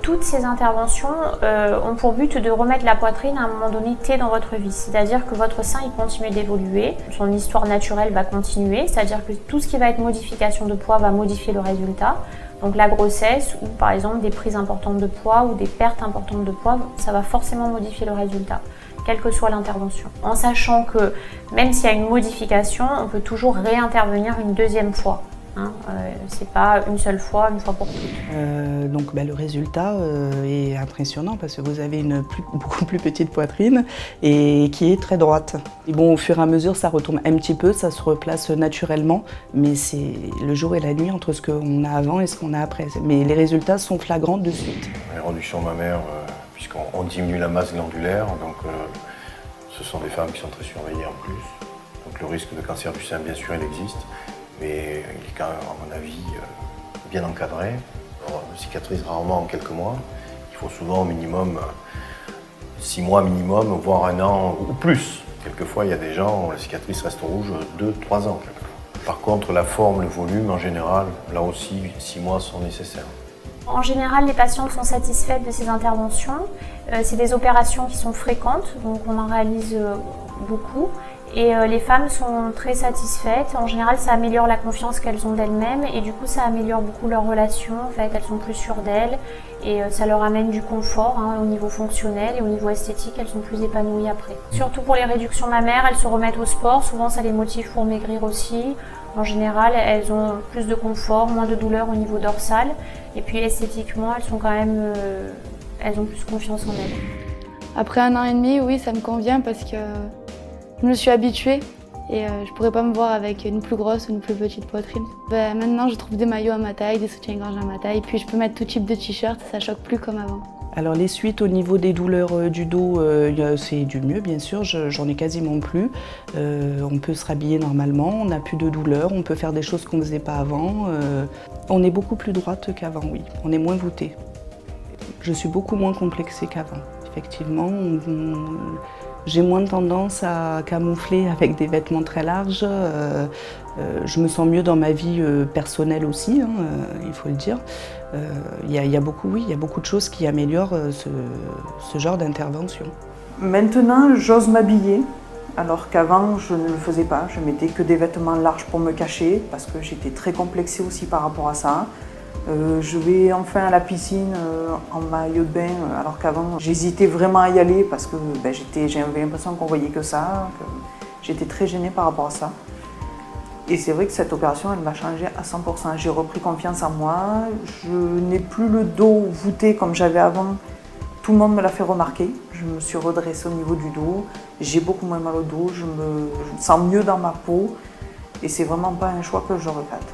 Toutes ces interventions ont pour but de remettre la poitrine à un moment donné T dans votre vie. C'est-à-dire que votre sein il continue d'évoluer, son histoire naturelle va continuer, c'est-à-dire que tout ce qui va être modification de poids va modifier le résultat. Donc la grossesse ou par exemple des prises importantes de poids ou des pertes importantes de poids, ça va forcément modifier le résultat, quelle que soit l'intervention. En sachant que même s'il y a une modification, on peut toujours réintervenir une deuxième fois. C'est pas une seule fois, une fois pour toutes. Donc le résultat est impressionnant parce que vous avez une beaucoup plus petite poitrine et qui est très droite. Et bon, au fur et à mesure, ça retombe un petit peu, ça se replace naturellement, mais c'est le jour et la nuit entre ce qu'on a avant et ce qu'on a après. Mais les résultats sont flagrants de suite. Les réductions mammaires, puisqu'on diminue la masse glandulaire, donc ce sont des femmes qui sont très surveillées en plus. Donc le risque de cancer du sein, bien sûr, il existe. Mais il est quand même, à mon avis, bien encadré. On cicatrise rarement en quelques mois. Il faut souvent au minimum 6 mois minimum, voire 1 an ou plus. Quelquefois, il y a des gens où la cicatrice reste rouge 2-3 ans. Par contre, la forme, le volume, en général, là aussi, 6 mois sont nécessaires. En général, les patientes sont satisfaites de ces interventions. C'est des opérations qui sont fréquentes, donc on en réalise beaucoup. Et les femmes sont très satisfaites. En général, ça améliore la confiance qu'elles ont d'elles-mêmes et du coup, ça améliore beaucoup leurs relations. En fait, elles sont plus sûres d'elles et ça leur amène du confort au niveau fonctionnel et au niveau esthétique, elles sont plus épanouies après. Surtout pour les réductions mammaires, elles se remettent au sport. Souvent, ça les motive pour maigrir aussi. En général, elles ont plus de confort, moins de douleur au niveau dorsal. Et puis esthétiquement, elles sont quand même, elles ont plus confiance en elles. Après 1 an et demi, oui, ça me convient parce que je me suis habituée et je ne pourrais pas me voir avec une plus grosse ou une plus petite poitrine. Maintenant, je trouve des maillots à ma taille, des soutiens-gorge à ma taille, puis je peux mettre tout type de t-shirt, ça choque plus comme avant. Alors les suites au niveau des douleurs du dos, c'est du mieux bien sûr, j'en ai quasiment plus. On peut se rhabiller normalement, on n'a plus de douleurs, on peut faire des choses qu'on ne faisait pas avant. On est beaucoup plus droite qu'avant, oui, on est moins voûté. Je suis beaucoup moins complexée qu'avant, effectivement. J'ai moins tendance à camoufler avec des vêtements très larges. Je me sens mieux dans ma vie personnelle aussi, il faut le dire. Il y a beaucoup de choses qui améliorent ce genre d'intervention. Maintenant, j'ose m'habiller, alors qu'avant, je ne le faisais pas. Je mettais que des vêtements larges pour me cacher, parce que j'étais très complexée aussi par rapport à ça. Je vais enfin à la piscine en maillot de bain, alors qu'avant j'hésitais vraiment à y aller parce que j'avais l'impression qu'on voyait que ça, que j'étais très gênée par rapport à ça. Et c'est vrai que cette opération, elle m'a changé à 100%. J'ai repris confiance en moi, je n'ai plus le dos voûté comme j'avais avant. Tout le monde me l'a fait remarquer, je me suis redressée au niveau du dos, j'ai beaucoup moins mal au dos, je me sens mieux dans ma peau et c'est vraiment pas un choix que je regrette.